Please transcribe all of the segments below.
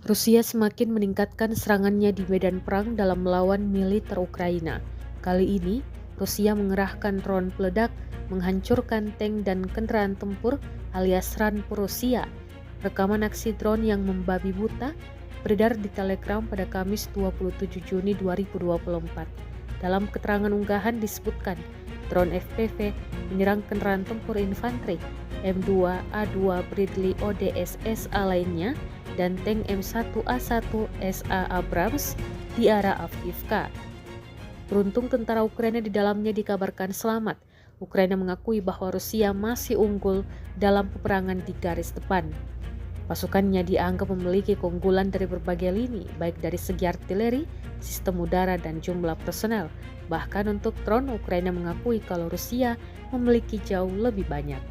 Rusia semakin meningkatkan serangannya di medan perang dalam melawan militer Ukraina. Kali ini, Rusia mengerahkan drone peledak menghancurkan tank dan kendaraan tempur alias rampur Rusia. Rekaman aksi drone yang membabi buta beredar di Telegram pada Kamis 27 Juni 2024. Dalam keterangan unggahan disebutkan, drone FPV menyerang kendaraan tempur infanteri M2A2 Bradley ODSSA lainnya dan tank M1A1 SA Abrams di arah Avdiivka. Beruntung tentara Ukraina di dalamnya dikabarkan selamat. Ukraina mengakui bahwa Rusia masih unggul dalam peperangan di garis depan. Pasukannya dianggap memiliki keunggulan dari berbagai lini, baik dari segi artileri, sistem udara, dan jumlah personel. Bahkan untuk drone, Ukraina mengakui kalau Rusia memiliki jauh lebih banyak.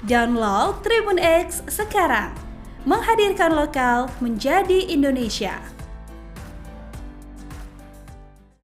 Download Tribun X sekarang, menghadirkan lokal menjadi Indonesia.